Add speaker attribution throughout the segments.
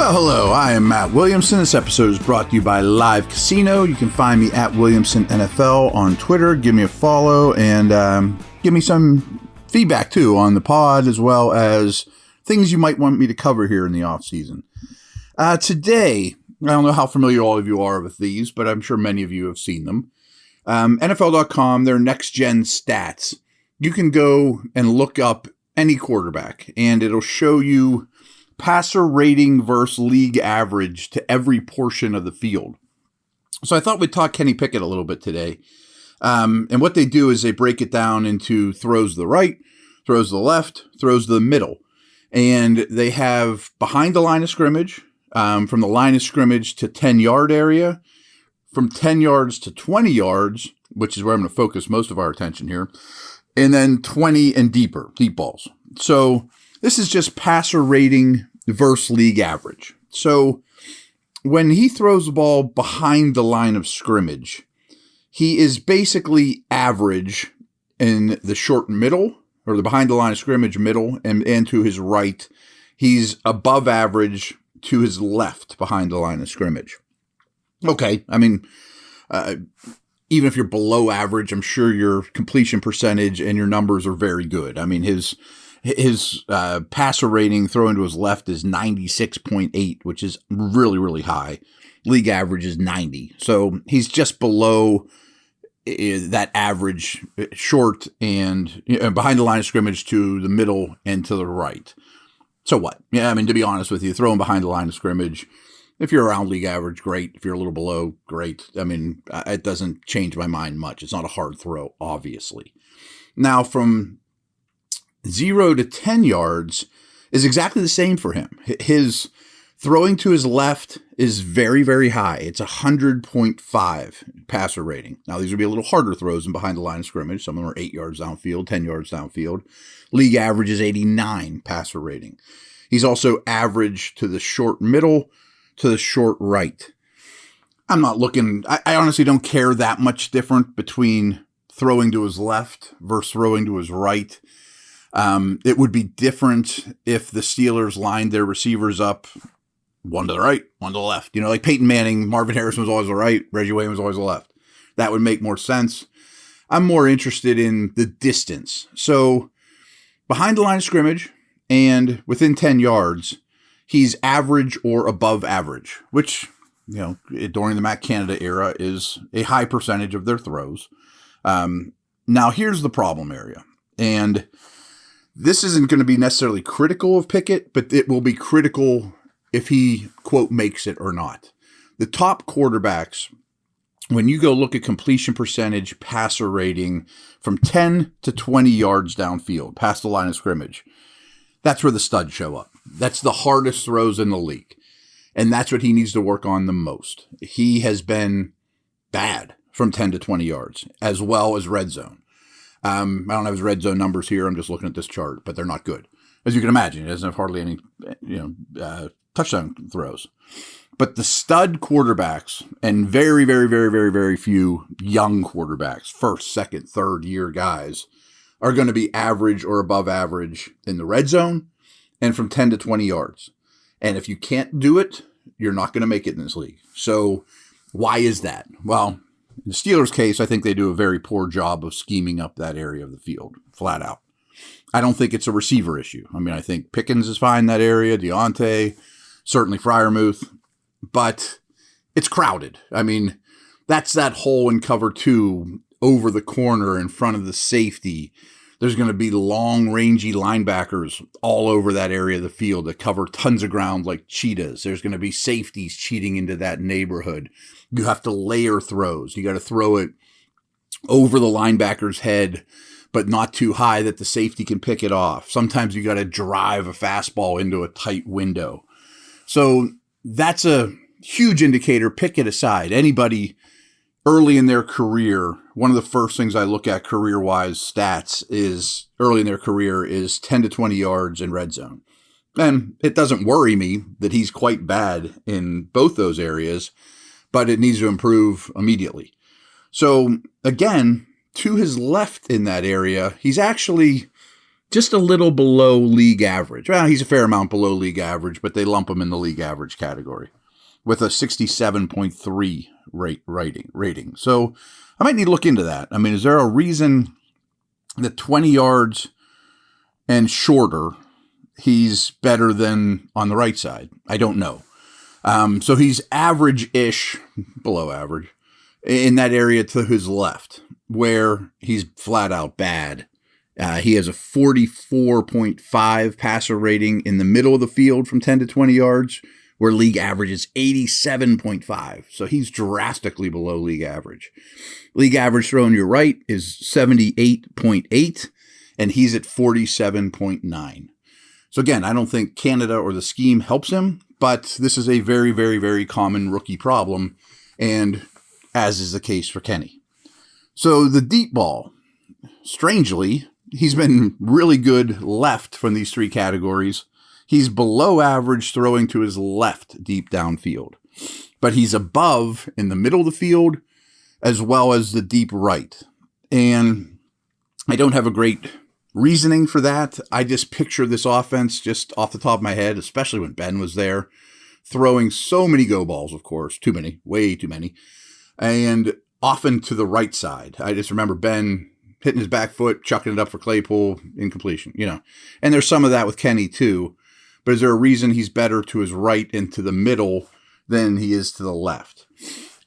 Speaker 1: Well, hello, I am Matt Williamson. This episode is brought to you by Live Casino. You can find me at Williamson NFL on Twitter. Give me a follow and give me some feedback, too, on the pod, as well as things you might want me to cover here in the off-season. Today, I don't know how familiar all of you are with these, but I'm sure many of you have seen them. NFL.com, their next-gen stats. You can go and look up any quarterback, and it'll show you passer rating versus league average to every portion of the field. So I thought we'd talk Kenny Pickett a little bit today. And what they do is they break it down into throws to the right, throws to the left, throws to the middle. And they have behind the line of scrimmage, from the line of scrimmage to 10-yard area, from 10 yards to 20 yards, which is where I'm going to focus most of our attention here, and then 20 and deeper, deep balls. So this is just passer rating versus league average. So when he throws the ball behind the line of scrimmage, he is basically average in the short middle, or the behind the line of scrimmage middle, and to his right. He's above average to his left behind the line of scrimmage. Okay, I mean, even if you're below average, I'm sure your completion percentage and your numbers are very good. I mean, his passer rating throwing to his left is 96.8, which is really, really high. League average is 90. So he's just below that average, short and behind the line of scrimmage to the middle and to the right. So what? Yeah, I mean, to be honest with you, throwing behind the line of scrimmage, if you're around league average, great. If you're a little below, great. I mean, it doesn't change my mind much. It's not a hard throw, obviously. Now, from 0 to 10 yards is exactly the same for him. His throwing to his left is very, very high. It's 100.5 passer rating. Now, these would be a little harder throws than behind the line of scrimmage. Some of them are 8 yards downfield, 10 yards downfield. League average is 89 passer rating. He's also average to the short middle, to the short right. I'm not looking, I honestly don't care that much different between throwing to his left versus throwing to his right. It would be different if the Steelers lined their receivers up one to the right, one to the left. You know, like Peyton Manning, Marvin Harrison was always the right, Reggie Williams was always the left. That would make more sense. I'm more interested in the distance. So behind the line of scrimmage and within 10 yards, he's average or above average, which, you know, during the Matt Canada era is a high percentage of their throws. Now here's the problem area. And this isn't going to be necessarily critical of Pickett, but it will be critical if he, quote, makes it or not. The top quarterbacks, when you go look at completion percentage, passer rating from 10 to 20 yards downfield, past the line of scrimmage, that's where the studs show up. That's the hardest throws in the league. And that's what he needs to work on the most. He has been bad from 10 to 20 yards, as well as red zone. I don't have his red zone numbers here. I'm just looking at this chart, but they're not good. As you can imagine, he doesn't have hardly any, touchdown throws. But the stud quarterbacks and very, very, very, very, very few young quarterbacks, first, second, third year guys, are going to be average or above average in the red zone and from 10 to 20 yards. And if you can't do it, you're not going to make it in this league. So why is that? Well, in the Steelers' case, I think they do a very poor job of scheming up that area of the field, flat out. I don't think it's a receiver issue. I mean, I think Pickens is fine in that area, Deontay, certainly Freiermuth, but it's crowded. I mean, that's that hole in cover 2 over the corner in front of the safety. There's going to be long, rangy linebackers all over that area of the field that cover tons of ground like cheetahs. There's going to be safeties cheating into that neighborhood. You have to layer throws. You got to throw it over the linebacker's head, but not too high that the safety can pick it off. Sometimes you got to drive a fastball into a tight window. So that's a huge indicator, Pickett aside. Anybody early in their career, one of the first things I look at career-wise stats is early in their career is 10 to 20 yards in red zone. And it doesn't worry me that he's quite bad in both those areas, but it needs to improve immediately. So again, to his left in that area, he's actually just a little below league average. Well, he's a fair amount below league average, but they lump him in the league average category with a 67.3 rating. So I might need to look into that. I mean, is there a reason that 20 yards and shorter, he's better than on the right side? I don't know. So he's average-ish, below average, in that area to his left, where he's flat out bad. He has a 44.5 passer rating in the middle of the field from 10 to 20 yards, where league average is 87.5. So he's drastically below league average. League average throw on your right is 78.8, and he's at 47.9. So again, I don't think Canada or the scheme helps him, but this is a very, very, very common rookie problem, and as is the case for Kenny. So the deep ball, strangely, he's been really good left from these three categories. He's below average throwing to his left deep downfield, but he's above in the middle of the field as well as the deep right. And I don't have a great reasoning for that. I just picture this offense just off the top of my head, especially when Ben was there, throwing so many go balls, of course, too many, way too many, and often to the right side. I just remember Ben hitting his back foot, chucking it up for Claypool, incompletion, And there's some of that with Kenny too. But is there a reason he's better to his right and to the middle than he is to the left?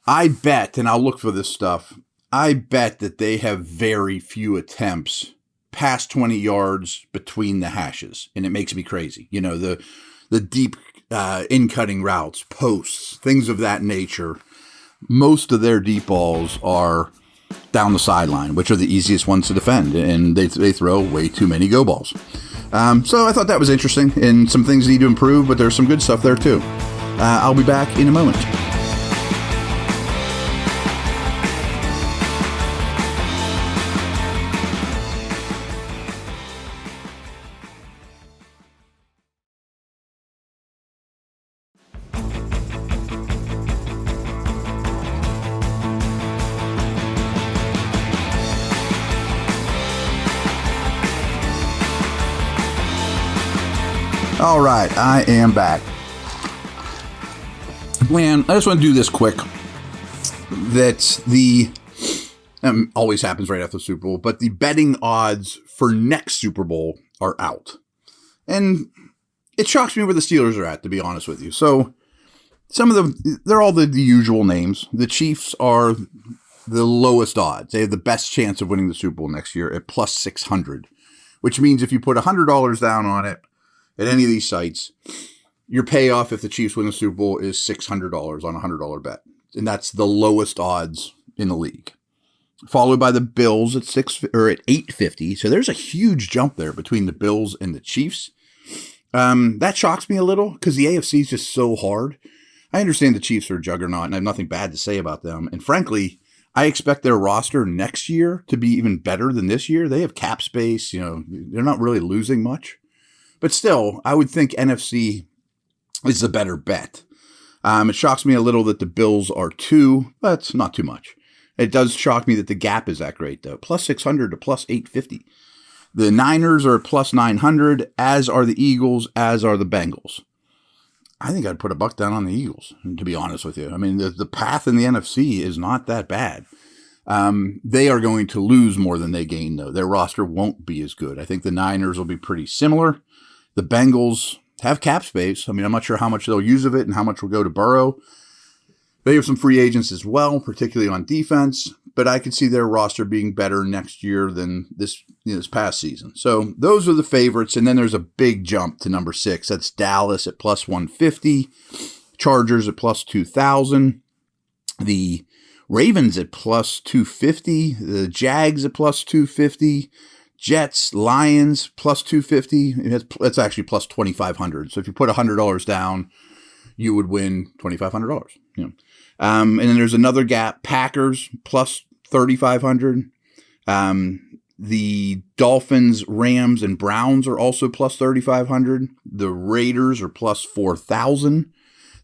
Speaker 1: I bet, and I'll look for this stuff, I bet that they have very few attempts past 20 yards between the hashes. And it makes me crazy. The deep in-cutting routes, posts, things of that nature. Most of their deep balls are down the sideline, which are the easiest ones to defend. And they throw way too many go balls. So I thought that was interesting, and some things need to improve, but there's some good stuff there too. I'll be back in a moment. All right, I am back. Man, I just want to do this quick. That's always happens right after the Super Bowl, but the betting odds for next Super Bowl are out. And it shocks me where the Steelers are at, to be honest with you. So some of them, they're all the usual names. The Chiefs are the lowest odds. They have the best chance of winning the Super Bowl next year at plus 600, which means if you put $100 down on it, at any of these sites, your payoff if the Chiefs win the Super Bowl is $600 on a $100 bet. And that's the lowest odds in the league. Followed by the Bills at $850. So there's a huge jump there between the Bills and the Chiefs. That shocks me a little because the AFC is just so hard. I understand the Chiefs are a juggernaut and I have nothing bad to say about them. And frankly, I expect their roster next year to be even better than this year. They have cap space. They're not really losing much. But still, I would think NFC is the better bet. It shocks me a little that the Bills are 2, but it's not too much. It does shock me that the gap is that great, though. Plus 600 to plus 850. The Niners are plus 900, as are the Eagles, as are the Bengals. I think I'd put $1 down on the Eagles, to be honest with you. I mean, the path in the NFC is not that bad. They are going to lose more than they gain, though. Their roster won't be as good. I think the Niners will be pretty similar. The Bengals have cap space. I mean, I'm not sure how much they'll use of it and how much will go to Burrow. They have some free agents as well, particularly on defense, but I could see their roster being better next year than this past season. So those are the favorites. And then there's a big jump to number 6. That's Dallas at plus 150, Chargers at plus 2,000, the Ravens at plus 250, the Jags at plus 250, Jets, Lions, plus 250. That's actually plus 2,500. So if you put $100 down, you would win $2,500. And then there's another gap. Packers, plus 3,500. The Dolphins, Rams, and Browns are also plus 3,500. The Raiders are plus 4,000.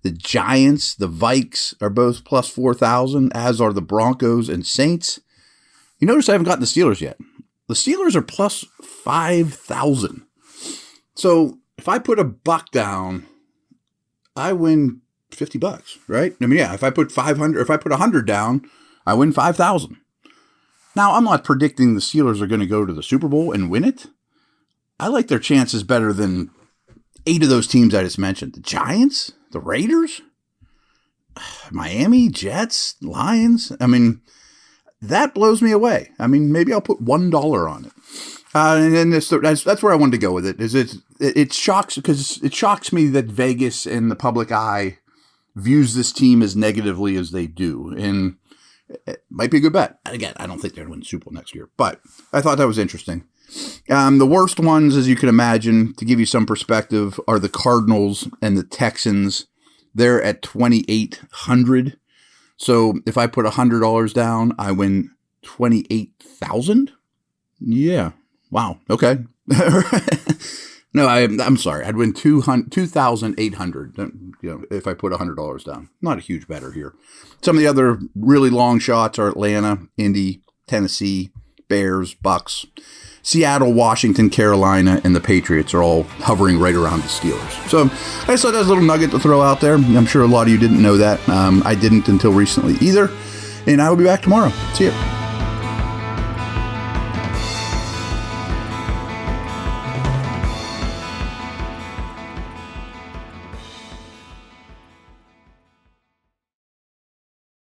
Speaker 1: The Giants, the Vikes are both plus 4,000, as are the Broncos and Saints. You notice I haven't gotten the Steelers yet. The Steelers are plus 5,000. So if I put $1 down, I win $50, right? I mean, yeah, if I put 500, if I put 100 down, I win 5,000. Now, I'm not predicting the Steelers are going to go to the Super Bowl and win it. I like their chances better than 8 of those teams I just mentioned. The Giants, the Raiders, Miami, Jets, Lions. I mean, that blows me away. I mean, maybe I'll put $1 on it. And then that's where I wanted to go with it. It shocks because it shocks me that Vegas and the public eye views this team as negatively as they do, and it might be a good bet. Again, I don't think they're going to win the Super Bowl next year, but I thought that was interesting. The worst ones, as you can imagine, to give you some perspective, are the Cardinals and the Texans. They're at 2,800. So if I put $100 down, I win 28,000. Yeah. Wow. Okay. No, I'm sorry. I'd win 2,800. If I put $100 down. Not a huge better here. Some of the other really long shots are Atlanta, Indy, Tennessee, Bears, Bucks, Seattle, Washington, Carolina, and the Patriots are all hovering right around the Steelers. So I just thought that was a little nugget to throw out there. I'm sure a lot of you didn't know that. I didn't until recently either. And I will be back tomorrow. See you.